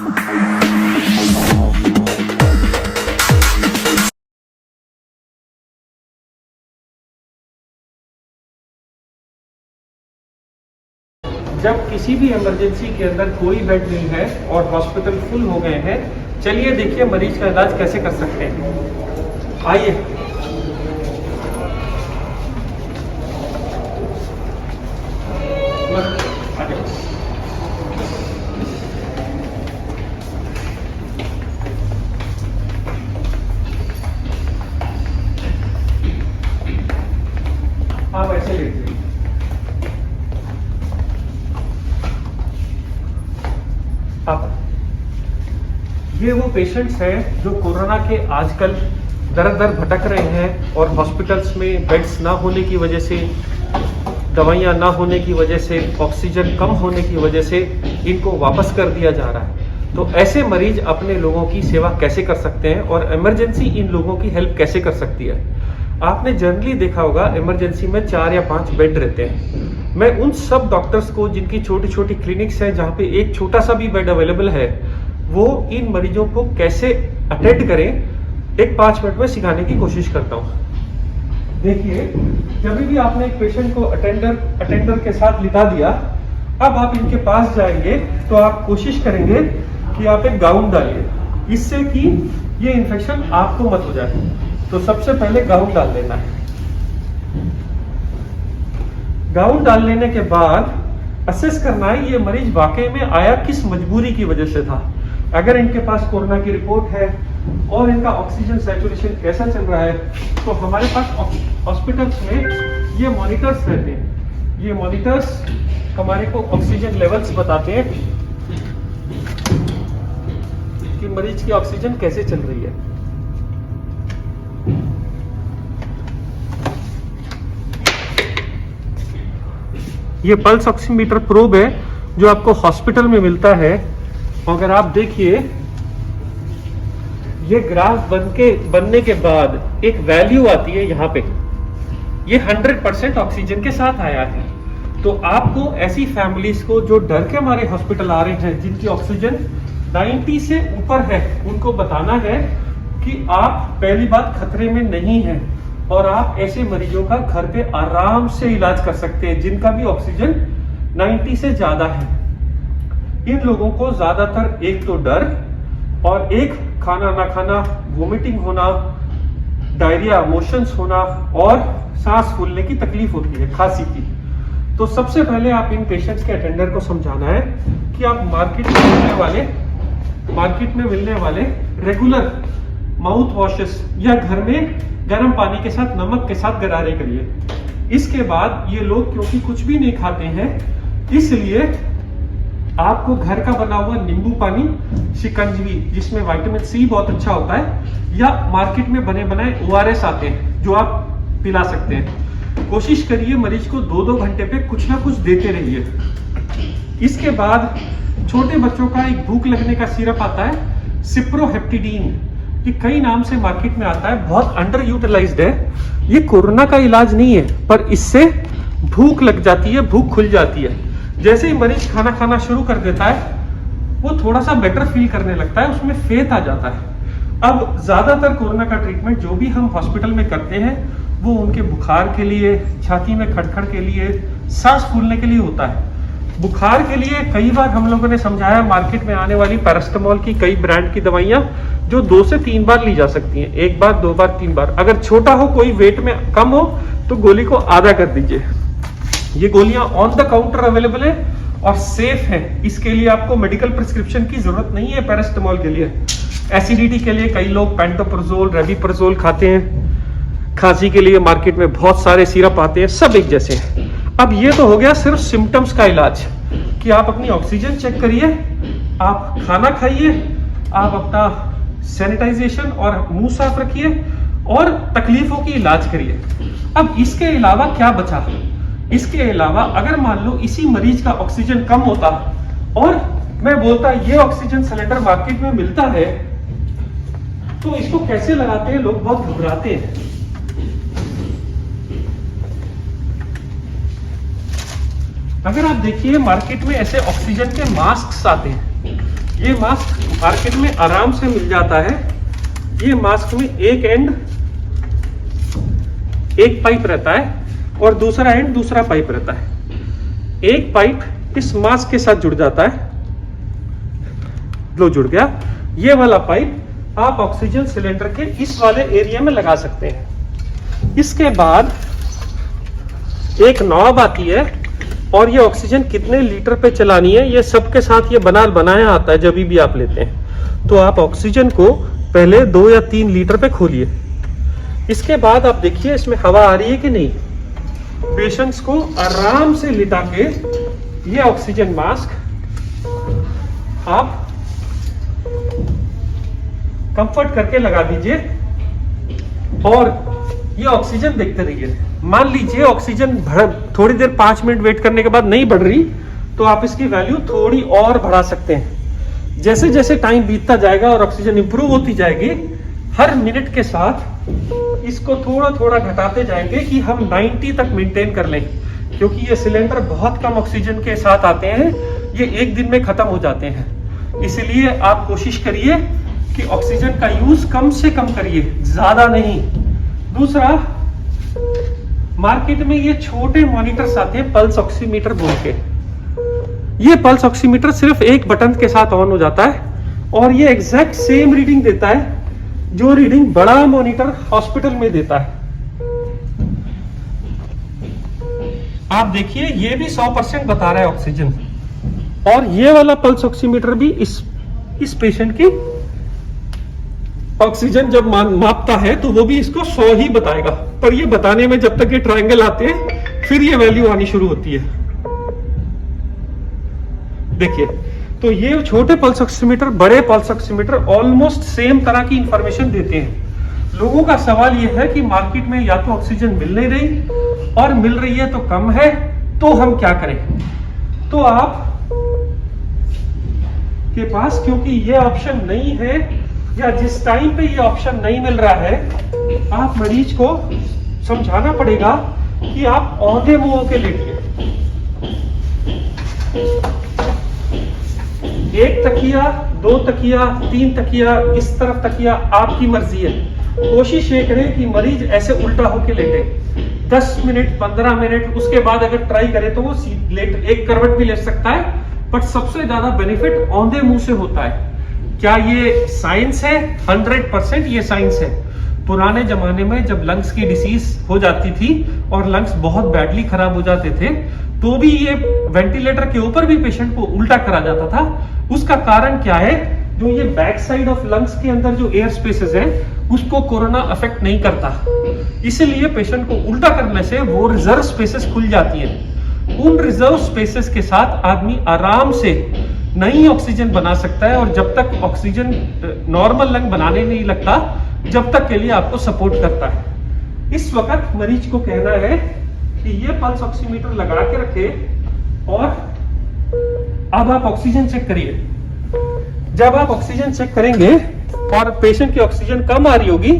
जब किसी भी इमरजेंसी के अंदर कोई बेड नहीं है और हॉस्पिटल फुल हो गए हैं, चलिए देखिए मरीज का इलाज कैसे कर सकते हैं। आइए। आप ऐसे लेते हैं। ये वो पेशेंट्स हैं जो कोरोना के आजकल दर दर भटक रहे हैं और हॉस्पिटल्स में बेड्स ना होने की वजह से, दवाइयाँ ना होने की वजह से, ऑक्सीजन कम होने की वजह से इनको वापस कर दिया जा रहा है। तो ऐसे मरीज अपने लोगों की सेवा कैसे कर सकते हैं और इमरजेंसी इन लोगों की हेल्प कैसे कर सकती है। आपने जनरली देखा होगा इमरजेंसी में 4 या 5 बेड रहते हैं। मैं उन सब डॉक्टर्स को जिनकी छोटी छोटी क्लिनिक्स हैं जहाँ पे एक छोटा सा भी बेड अवेलेबल है, वो इन मरीजों को कैसे अटेंड करें एक 5 मिनट में सिखाने की कोशिश करता हूँ। देखिए, जब भी आपने एक पेशेंट को अटेंडर के साथ लिटा दिया, अब आप इनके पास जाएंगे तो आप कोशिश करेंगे कि आप एक गाउन डालिए, इससे कि ये इन्फेक्शन आपको मत हो जाए। तो सबसे पहले गाउन डाल लेना है। गाउन डाल लेने के बाद असेस करना है ये मरीज वाकई में आया किस मजबूरी की वजह से था। अगर इनके पास कोरोना की रिपोर्ट है और इनका ऑक्सीजन सैचुरेशन कैसा चल रहा है, तो हमारे पास हॉस्पिटल्स में ये मॉनिटर्स रहते हैं। ये मॉनिटर्स हमारे को ऑक्सीजन लेवल्स बताते हैं कि मरीज की ऑक्सीजन कैसे चल रही है। ये पल्स ऑक्सीमीटर प्रोब है जो आपको हॉस्पिटल में मिलता है। अगर आप देखिए, ये ग्राफ बनने के बाद एक वैल्यू आती है यहाँ पे, ये 100% ऑक्सीजन के साथ आया है। तो आपको ऐसी फैमिलीज को जो डर के हमारे हॉस्पिटल आ रहे हैं, जिनकी ऑक्सीजन 90 से ऊपर है, उनको बताना है कि आप पहली बात खतरे में नहीं है और आप ऐसे मरीजों का घर पे आराम से इलाज कर सकते हैं जिनका भी ऑक्सीजन 90 से ज्यादा है। इन लोगों को ज्यादातर एक तो डर और एक खाना ना खाना, वोमिटिंग होना, डायरिया, मोशंस होना और सांस फूलने की तकलीफ होती है, खांसी की। तो सबसे पहले आप इन पेशेंट्स के अटेंडर को समझाना है कि आप मार्केट में मिलने वाले रेगुलर माउथ वॉशेस या घर में गर्म पानी के साथ नमक के साथ गरारे करिए। इसके बाद ये लोग क्योंकि कुछ भी नहीं खाते हैं, इसलिए आपको घर का बना हुआ नींबू पानी, शिकंजवी जिसमें विटामिन सी बहुत अच्छा होता है, या मार्केट में बने बनाए ORS आते हैं जो आप पिला सकते हैं। कोशिश करिए मरीज को 2-2 घंटे पे कुछ ना कुछ देते रहिए। इसके बाद छोटे बच्चों का एक भूख लगने का सिरप आता है, सिप्रोहेप्टिडीन, ये कई नाम से मार्केट में आता है, बहुत अंडर यूटिलाइज्ड है। ये कोरोना का इलाज नहीं है, पर इससे भूख लग जाती है, भूख खुल जाती है। जैसे ही मरीज खाना खाना शुरू कर देता है, वो थोड़ा सा बेटर फील करने लगता है, उसमें फेथ आ जाता है। अब ज्यादातर कोरोना का ट्रीटमेंट जो भी हम हॉस्पिटल में करते हैं, वो उनके बुखार के लिए, छाती में खटखट के लिए, सांस फूलने के लिए होता है। बुखार के लिए कई बार हम लोगों ने समझाया, मार्केट में आने वाली पैरास्टामोल की कई ब्रांड की दवाइयां जो 2 से 3 बार ली जा सकती हैं, 1 बार, 2 बार, 3 बार। अगर छोटा हो, कोई वेट में कम हो, तो गोली को आधा कर दीजिए। ये गोलियां ऑन द काउंटर अवेलेबल है और सेफ है। इसके लिए आपको मेडिकल प्रिस्क्रिप्शन की जरूरत नहीं है। पैरास्टामोल के लिए, एसिडिटी के लिए कई लोग पेंटोप्रोजोल, रेबिप्रोजोल खाते हैं। खांसी के लिए मार्केट में बहुत सारे सिरप आते हैं, सब एक जैसे हैं। अब ये तो हो गया सिर्फ सिम्टम्स का इलाज कि आप अपनी ऑक्सीजन चेक करिए, आप खाना खाइए, आप अपना सैनिटाइजेशन और मुंह साफ रखिए और तकलीफों की इलाज करिए। अब इसके अलावा क्या बचा? इसके अलावा अगर मान लो इसी मरीज का ऑक्सीजन कम होता और मैं बोलता ये ऑक्सीजन सिलेंडर मार्केट में मिलता है, तो इसको कैसे लगाते हैं लोग, बहुत घबराते हैं। अगर आप देखिए मार्केट में ऐसे ऑक्सीजन के मास्क आते हैं, ये मास्क मार्केट में आराम से मिल जाता है। ये मास्क में एक एंड एक पाइप रहता है और दूसरा एंड दूसरा पाइप रहता है। एक पाइप इस मास्क के साथ जुड़ जाता है, लो जुड़ गया। ये वाला पाइप आप ऑक्सीजन सिलेंडर के इस वाले एरिया में लगा सकते हैं। इसके बाद एक नॉब आती है और ये ऑक्सीजन कितने लीटर पे चलानी है ये सबके साथ ये बनाया आता है। जब भी आप लेते हैं तो आप ऑक्सीजन को पहले 2 या 3 लीटर पे खोलिए। इसके बाद आप देखिए इसमें हवा आ रही है कि नहीं। पेशेंट्स को आराम से लिटा के ये ऑक्सीजन मास्क आप कंफर्ट करके लगा दीजिए और ये ऑक्सीजन देखते रहिए। मान लीजिए ऑक्सीजन थोड़ी देर 5 मिनट वेट करने के बाद नहीं बढ़ रही तो आप इसकी वैल्यू थोड़ी और बढ़ा सकते हैं। जैसे जैसे टाइम बीतता जाएगा और ऑक्सीजन इंप्रूव होती जाएगी, हर मिनट के साथ इसको थोड़ा थोड़ा घटाते जाएंगे कि हम 90 तक मेंटेन कर लें। क्योंकि ये सिलेंडर बहुत कम ऑक्सीजन के साथ आते हैं, ये एक दिन में खत्म हो जाते हैं। इसलिए आप कोशिश करिए कि ऑक्सीजन का यूज कम से कम करिए, ज्यादा नहीं। दूसरा, मार्केट में ये छोटे मॉनिटर्स आते हैं पल्स ऑक्सीमीटर बोल के। ये पल्स ऑक्सीमीटर सिर्फ एक बटन के साथ ऑन हो जाता है और ये एग्जैक्ट सेम रीडिंग देता है जो रीडिंग बड़ा मॉनिटर हॉस्पिटल में देता है। आप देखिए ये भी 100% बता रहा है ऑक्सीजन, और ये वाला पल्स ऑक्सीमीटर भी इस पेशेंट की ऑक्सीजन जब मापता है तो वो भी इसको 100 ही बताएगा। पर ये बताने में जब तक ये ट्रायंगल आते हैं फिर ये वैल्यू आनी शुरू होती है। देखिए, तो ये छोटे पल्स ऑक्सीमीटर, बड़े पल्स ऑक्सीमीटर ऑलमोस्ट सेम तरह की इंफॉर्मेशन देते हैं। लोगों का सवाल ये है कि मार्केट में या तो ऑक्सीजन मिल नहीं रही और मिल रही है तो कम है, तो हम क्या करें। तो आप के पास क्योंकि ये ऑप्शन नहीं है या जिस टाइम पे ये ऑप्शन नहीं मिल रहा है, आप मरीज को समझाना पड़ेगा कि आप औंधे मुंह होके लेटिए। एक तकिया, 2 तकिया, 3 तकिया, इस तरफ तकिया, आपकी मर्जी है। कोशिश ये करें कि मरीज ऐसे उल्टा होके लेटे 10 मिनट 15 मिनट। उसके बाद अगर ट्राई करे तो वो लेट एक करवट भी ले सकता है, बट सबसे ज्यादा बेनिफिट औंधे मुंह से होता है। क्या ये साइंस है? 100% ये साइंस है। पुराने जमाने में जब लंग्स की डिसीज हो जाती थी और लंग्स बहुत बैडली खराब हो जाते थे तो भी ये वेंटिलेटर के ऊपर भी पेशेंट को उल्टा करा जाता था। उसका कारण क्या है? जो ये बैक साइड ऑफ लंग्स के अंदर जो एयर स्पेसेस है उसको कोरोना अफेक्ट नहीं करता, इसलिए पेशेंट को उल्टा करने से वो रिजर्व स्पेसेस खुल जाती हैं। उन रिजर्व स्पेसेस के साथ आदमी आराम से नई ऑक्सीजन बना सकता है, और जब तक ऑक्सीजन नॉर्मल लंग बनाने नहीं लगता जब तक के लिए आपको सपोर्ट करता है। इस वक्त मरीज को कहना है कि ये पल्स ऑक्सीमीटर लगा के रखे और अब आप ऑक्सीजन चेक करिए। जब आप ऑक्सीजन चेक करेंगे और पेशेंट की ऑक्सीजन कम आ रही होगी,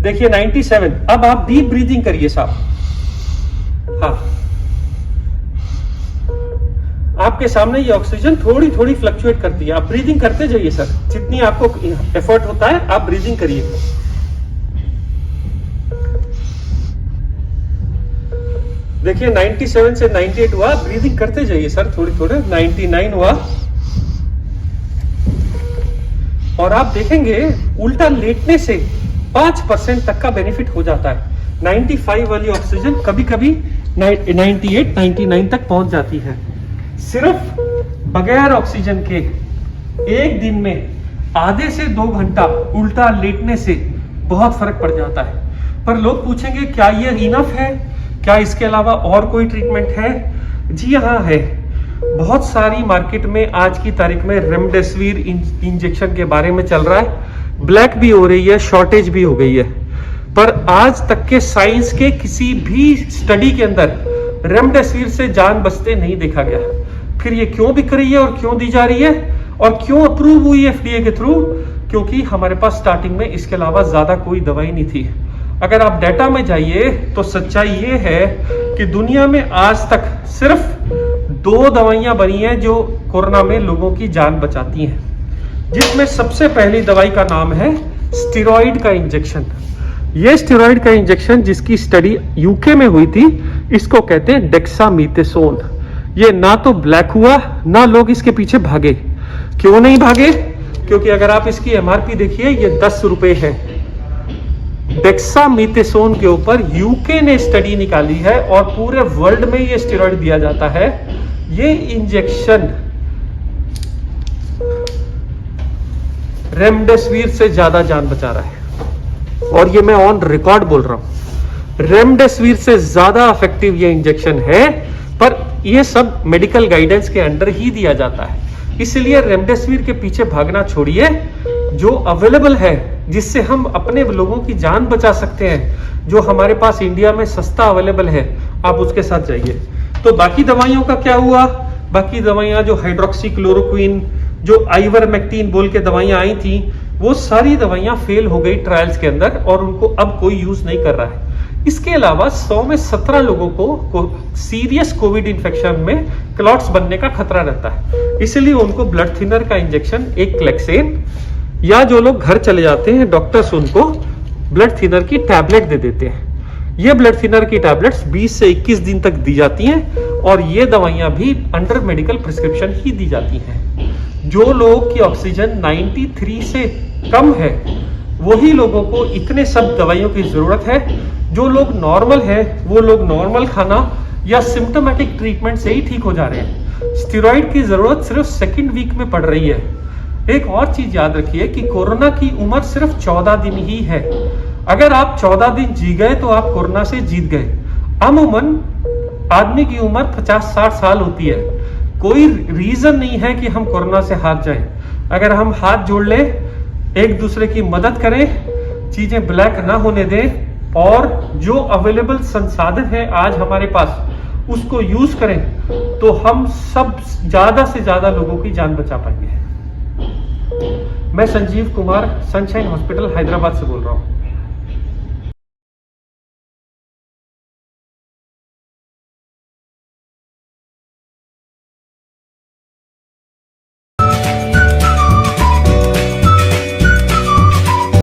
देखिए 97, अब आप डीप ब्रीदिंग करिए साहब। हाँ, आपके सामने ये ऑक्सीजन थोड़ी थोड़ी फ्लक्चुएट करती है, आप ब्रीदिंग करते जाइए सर। जितनी आपको एफर्ट होता है आप ब्रीदिंग करिए। देखिए 97 से 98 हुआ, ब्रीदिंग करते जाइए सर थोड़ी थोड़े। 99 हुआ, और आप देखेंगे उल्टा लेटने से 5% तक का बेनिफिट हो जाता है। 95 वाली ऑक्सीजन कभी कभी 98, 99 तक पहुंच जाती है। सिर्फ बगैर ऑक्सीजन के एक दिन में आधे से 2 घंटा उल्टा लेटने से बहुत फर्क पड़ जाता है। पर लोग पूछेंगे क्या ये इनफ है, क्या इसके अलावा और कोई ट्रीटमेंट है? जी हाँ है। बहुत सारी मार्केट में आज की तारीख में रेमडेसिविर इंजेक्शन के बारे में चल रहा है, ब्लैक भी हो रही है, शॉर्टेज भी हो गई है। पर आज तक के साइंस के किसी भी स्टडी के अंदर रेमडेसिविर से जान बचते नहीं देखा गया। फिर ये क्यों बिक रही है और क्यों दी जा रही है और क्यों अप्रूव हुई एफडीए के थ्रू? क्योंकि हमारे पास स्टार्टिंग में इसके अलावा ज्यादा कोई दवाई नहीं थी। अगर आप डाटा में जाइए तो सच्चाई ये है कि दुनिया में आज तक सिर्फ 2 दवाइयां बनी हैं जो कोरोना में लोगों की जान बचाती हैं, जिसमें सबसे पहली दवाई का नाम है स्टेरॉइड का इंजेक्शन। ये स्टेरॉइड का इंजेक्शन जिसकी स्टडी यूके में हुई थी, इसको कहते हैं डेक्सामीथासोन। ये ना तो ब्लैक हुआ, ना लोग इसके पीछे भागे। क्यों नहीं भागे? क्योंकि अगर आप इसकी एमआरपी देखिए, ये 10 रुपए है। डेक्सामीथासोन के ऊपर यूके ने स्टडी निकाली है और पूरे वर्ल्ड में ये स्टेरॉइड दिया जाता है। ये इंजेक्शन रेमडेसिविर से ज्यादा जान बचा रहा है, और ये मैं ऑन रिकॉर्ड बोल रहा हूं। रेमडेसिविर से ज्यादा इफेक्टिव ये इंजेक्शन है, पर ये सब मेडिकल गाइडेंस के अंडर ही दिया जाता है। इसलिए रेमडेसिविर के पीछे भागना छोड़िए, जो अवेलेबल है जिससे हम अपने लोगों की जान बचा सकते हैं, जो हमारे पास इंडिया में सस्ता अवेलेबल है, आप उसके साथ जाइए। तो बाकी दवाइयों का क्या हुआ? बाकी दवाइयां जो हाइड्रोक्सीक्लोरोक्विन, जो आइवरमेक्टिन बोल के दवाइयां आई थी, वो सारी दवाइयां फेल हो गई ट्रायल्स के अंदर, और उनको अब कोई यूज नहीं कर रहा है। इसके अलावा 100 में 17 लोगों को सीरियस कोविड इंफेक्शन में क्लॉट्स बनने का खतरा रहता है। इसलिए उनको ब्लड थिनर का इंजेक्शन, एक क्लेक्सेन, या जो लोग घर चले जाते हैं डॉक्टर्स उनको ब्लड थिनर की टैबलेट दे देते हैं। ये ब्लड थिनर की टैबलेट्स 20 से 21 दिन तक दी जाती हैं, और ये दवाइयां भी अंडर मेडिकल प्रिस्क्रिप्शन ही दी जाती हैं। जो लोग की ऑक्सीजन 93 से कम है, वही लोगों को इतने सब दवाइयों की जरूरत है। जो लोग नॉर्मल है, वो लोग नॉर्मल खाना या सिम्टोमेटिक ट्रीटमेंट से ही ठीक हो जा रहे हैं। स्टेरॉइड की जरूरत सिर्फ सेकेंड वीक में पड़ रही है। एक और चीज याद रखिए कि कोरोना की उम्र सिर्फ 14 दिन ही है। अगर आप 14 दिन जी गए तो आप कोरोना से जीत गए। अमूमन आदमी की उम्र 50-60 साल होती है। कोई रीजन नहीं है कि हम कोरोना से हार जाएं। अगर हम हाथ जोड़ लें, एक दूसरे की मदद करें, चीजें ब्लैक ना होने दें, और जो अवेलेबल संसाधन है आज हमारे पास, उसको यूज करें, तो हम सब ज्यादा से ज्यादा लोगों की जान बचा पाएंगे। मैं संजीव कुमार, सनशाइन हॉस्पिटल हैदराबाद से बोल रहा हूं।